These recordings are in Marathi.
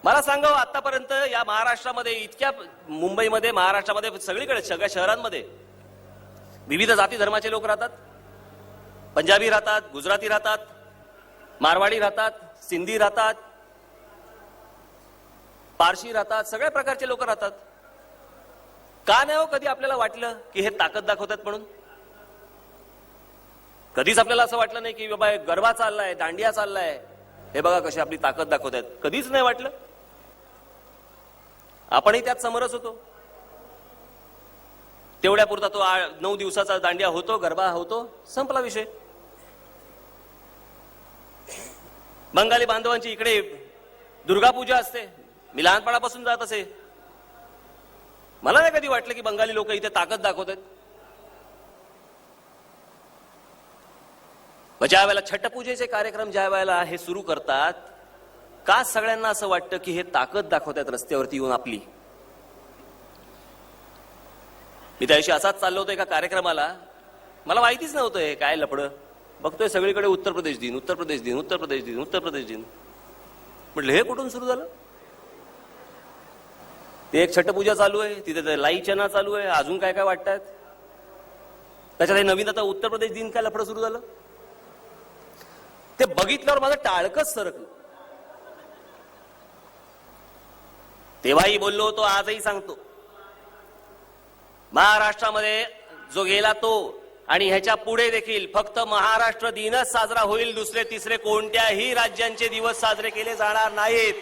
मला सांगा आतापर्यंत या महाराष्ट्रामध्ये इतक्या मुंबईमध्ये महाराष्ट्रामध्ये सगळीकडे सगळ्या शहरांमध्ये विविध जाती धर्माचे लोक राहतात. पंजाबी राहतात, गुजराती राहतात, मारवाडी राहतात, सिंधी राहतात, पारशी राहतात, सगळ्या प्रकारचे लोक राहतात. का नाही हो कधी आपल्याला वाटलं की हे ताकद दाखवतात म्हणून? कधीच आपल्याला असं वाटलं नाही की बाबा गरबा चाललाय, दांडिया चाललाय, हे बघा कशी आपली ताकद दाखवतात. कधीच नाही वाटलं. आपणही त्यात समरस होतो. तेवढ्यापुरता तो 9 दिवसाचा दांडिया होतो, गरबा होतो, संपला विषय. बंगाली बांधवांची इकडे दुर्गा पूजा असते. मी लहानपणापासून जात असे. मला नाही कधी वाटलं की बंगाली लोक इथे ताकद दाखवतात. ज्या वेळेला छठपूजेचे कार्यक्रम ज्या वेळेला हे सुरू करतात, का सगळ्यांना असं वाटतं की हे ताकद दाखवतात रस्त्यावरती येऊन आपली? मी त्याशी असाच चाललो होतो एका कार्यक्रमाला. मला माहितीच नव्हतं हे काय लफडं. बघतोय सगळीकडे उत्तर प्रदेश दिन, उत्तर प्रदेश दिन, उत्तर प्रदेश दिन, उत्तर प्रदेश दिन. म्हटलं हे कुठून सुरू झालं? ते एक छठपूजा चालू आहे, तिथे लाई चना चालू आहे, अजून काय काय वाटतात. त्याच्यात हे नवीन आता उत्तर प्रदेश दिन काय लफडं सुरू झालं? ते बघितल्यावर माझं टाळकच सरकलं. तेव्हाही बोललो होतो, आजही सांगतो, महाराष्ट्रामध्ये जो गेला तो आणि ह्याच्या पुढे देखील फक्त महाराष्ट्र दिनच साजरा होईल. दुसरे तिसरे कोणत्याही राज्यांचे दिवस साजरे केले जाणार नाहीत.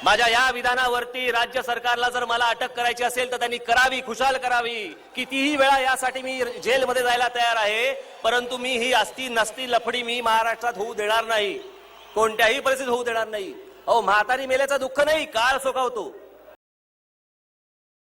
माझ्या या विधानावरती राज्य सरकारला जर मला अटक करायची असेल तर त्यांनी करावी, खुशाल करावी. कितीही वेळा यासाठी मी जेलमध्ये जायला तयार आहे, परंतु मी ही असती नसती लफडी मी महाराष्ट्रात होऊ देणार नाही. कोणत्याही परिस्थितीत होऊ देणार नाही. अहो, म्हातारी मेल्याचं दुःख नाही, काळ सोकावतो.